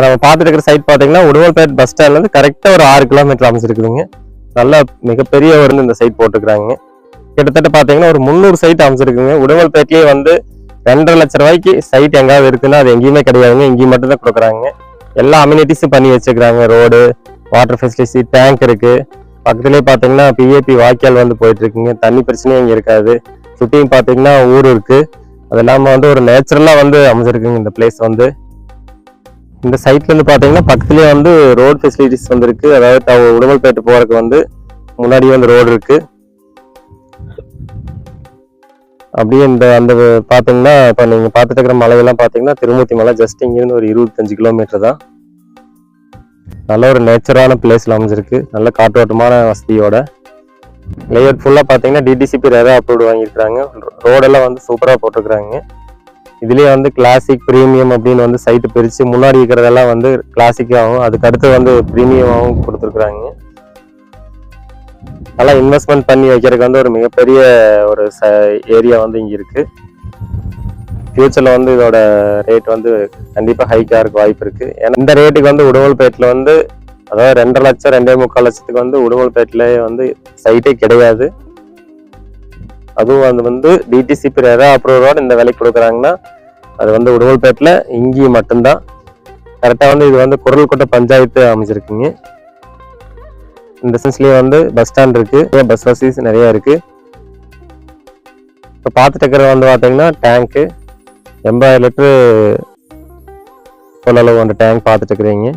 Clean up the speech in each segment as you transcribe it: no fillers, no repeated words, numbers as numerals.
நம்ம பார்த்துட்டு இருக்கிற சைட் பார்த்தீங்கன்னா உடுமல்பேட் பஸ் ஸ்டாண்ட்லேருந்து கரெக்டாக ஒரு 6 கிலோமீட்டர் அமைச்சிருக்குதுங்க. நல்லா மிகப்பெரிய ஒரு இந்த சைட் போட்டுருக்குறாங்க. கிட்டத்தட்ட பார்த்தீங்கன்னா ஒரு 300 சைட் அமைச்சிருக்குங்க. உடுமல்பேட்லேயே வந்து 2.5 லட்ச ரூபாய்க்கு சைட் எங்காவது இருக்குன்னா அது எங்கேயுமே கிடையாதுங்க. இங்கேயும் மட்டும் தான் கொடுக்குறாங்க. எல்லா அம்யூனிட்டிஸும் பண்ணி வச்சுக்கிறாங்க. ரோடு, வாட்டர் ஃபெசிலிட்டி, டேங்க் இருக்கு. பக்கத்துலேயே பார்த்தீங்கன்னா பிஏபி வாய்க்கால் வந்து போயிட்டு இருக்குங்க. தண்ணி பிரச்சனையும் இங்கே இருக்காது. சுற்றியும் பார்த்தீங்கன்னா ஊர் இருக்கு. அது இல்லாமல் வந்து ஒரு நேச்சுரலாக வந்து அமைச்சிருக்குங்க இந்த பிளேஸ் வந்து. இந்த சைட்ல இருந்து பாத்தீங்கன்னா பக்கத்துலயே வந்து ரோட் ஃபெசிலிட்டிஸ் வந்து இருக்கு. அதாவது உடுமல்பேட்டு போறதுக்கு வந்து முன்னாடி வந்து ரோடு இருக்கு. அப்படியே இந்த அந்த பாத்தீங்கன்னா இப்ப நீங்க பாத்துட்டு இருக்கிற மலையெல்லாம் பாத்தீங்கன்னா திருமூர்த்தி மலை ஜஸ்ட் இங்கிருந்து ஒரு 25 கிலோமீட்டர் தான். நல்ல ஒரு நேச்சரான பிளேஸ்ல அமைஞ்சிருக்கு. நல்ல காற்றோட்டமான வசதியோட லேஅவுட் ஃபுல்லா பாத்தீங்கன்னா டிடிசிபி ரேரா அப்ரூவ்டு வாங்கியிருக்காங்க. ரோடெல்லாம் வந்து சூப்பரா போட்டிருக்காங்க. இதுலயே வந்து கிளாசிக், பிரீமியம் அப்படின்னு வந்து சைட்டு பிரிச்சு முன்னாடி இருக்கிறதெல்லாம் வந்து கிளாசிக்காகவும் அதுக்கு அடுத்து வந்து பிரீமியமாகவும் கொடுத்துருக்குறாங்க. நல்லா இன்வெஸ்ட்மெண்ட் பண்ணி வைக்கிறதுக்கு வந்து ஒரு மிகப்பெரிய ஒரு ஏரியா வந்து இங்க இருக்கு. ஃபியூச்சர்ல வந்து இதோட ரேட் வந்து கண்டிப்பா ஹைக்கா இருக்க வாய்ப்பு இருக்கு. ஏன்னா இந்த ரேட்டுக்கு வந்து உடுமல்பேட்டில் வந்து அதாவது 2.5 லட்சம் 2.25 லட்சத்துக்கு வந்து உடுமல்பேட்டிலேயே வந்து சைட்டே கிடையாது. அதுவும் அது வந்து டிடிசிபி ரேரா அப்ரூவோட இந்த விலைக்கு கொடுக்குறாங்கன்னா அது வந்து உடுமல்பேட்டில் இங்கேயும் மட்டும்தான். கரெக்டாக வந்து இது வந்து குரல்கோட்டை பஞ்சாயத்து அமைச்சிருக்குங்க. இந்த சென்ஸ்லேயே வந்து பஸ் ஸ்டாண்ட் இருக்கு, பஸ் வசதிஸ் நிறைய இருக்கு. இப்போ பார்த்துட்டு இருக்கிறது வந்து பார்த்தீங்கன்னா டேங்க்கு 80 லிட்டரு கொள்ளளவு அந்த டேங்க் பார்த்துட்டு இருக்கிறீங்க.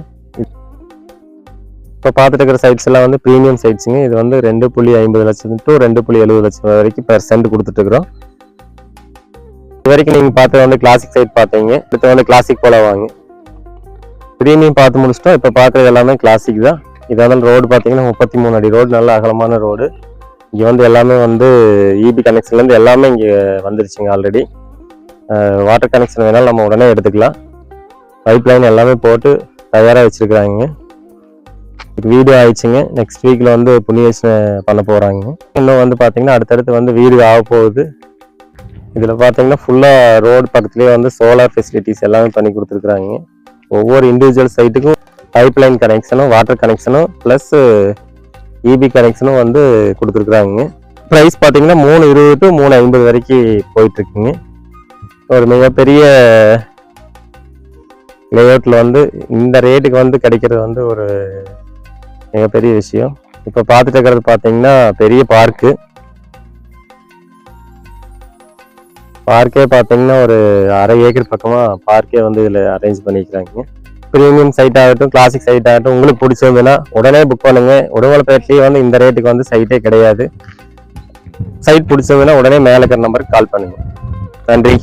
இப்போ பார்த்துட்டு இருக்கிற சைட்ஸ் எல்லாம் வந்து ப்ரீமியம் சைட்ஸுங்க. இது வந்து 2.50 லட்சம் டு 2.70 லட்சம் வரைக்கும் பெர் சென்ட் கொடுத்துட்டு இருக்கிறோம். இது வரைக்கும் நீங்கள் பார்த்து வந்து கிளாசிக் சைட் பார்த்தீங்க. அடுத்து வந்து கிளாசிக் போல வாங்க. ப்ரீமியம் பார்த்து முடிச்சிட்டோம். இப்போ பார்க்குறது எல்லாமே கிளாசிக் தான். இதான ரோடு பார்த்தீங்கன்னா 33 அடி ரோடு, நல்ல அகலமான ரோடு. இங்கே வந்து எல்லாமே வந்து இபி கனெக்ஷன்லேருந்து எல்லாமே இங்கே வந்துருச்சுங்க ஆல்ரெடி. வாட்டர் கனெக்ஷன் வேணாலும் நம்ம உடனே எடுத்துக்கலாம். பைப் லைன் எல்லாமே போட்டு தயாராக வச்சுருக்குறாங்க. வீடு ஆயிடுச்சுங்க. நெக்ஸ்ட் வீக்ல வந்து புண்ணியேஷனை பண்ண போறாங்க. இன்னும் வந்து பாத்தீங்கன்னா அடுத்தடுத்து வந்து வீடு ஆக போகுது. இதுல பாத்தீங்கன்னா ஃபுல்லா ரோடு பக்கத்துலயே வந்து சோலார் ஃபெசிலிட்டிஸ் எல்லாமே பண்ணி கொடுத்துருக்காங்க. ஒவ்வொரு இண்டிவிஜுவல் சைட்டுக்கும் பைப் லைன் கனெக்ஷனும், வாட்டர் கனெக்ஷனும் பிளஸ் இபி கனெக்ஷனும் வந்து கொடுத்துருக்குறாங்க. ப்ரைஸ் பாத்தீங்கன்னா 3.20 to 3.50 வரைக்கும் போயிட்டு இருக்குங்க. ஒரு மிகப்பெரிய லேஅவுட்ல வந்து இந்த ரேட்டுக்கு வந்து கிடைக்கிறது வந்து ஒரு மிகப்பெரிய விஷயம். இப்போ பார்த்துட்டு இருக்கிறது பார்த்தீங்கன்னா பெரிய பார்க்கே பார்த்தீங்கன்னா ஒரு 1/2 ஏக்கர் பக்கமாக பார்க்கே வந்து இதில் அரேஞ்ச் பண்ணிக்கிறாங்க. ப்ரீமியம் சைட் ஆகட்டும், கிளாசிக் சைட் ஆகட்டும், உங்களுக்கு பிடிச்சிருந்ததுன்னா உடனே புக் பண்ணுங்க. உடுமல்பேட்லேயே வந்து இந்த ரேட்டுக்கு வந்து சைட்டே கிடையாது. சைட் பிடிச்சதுன்னா உடனே மேலே இருக்கிற நம்பருக்கு கால் பண்ணுங்க. நன்றி.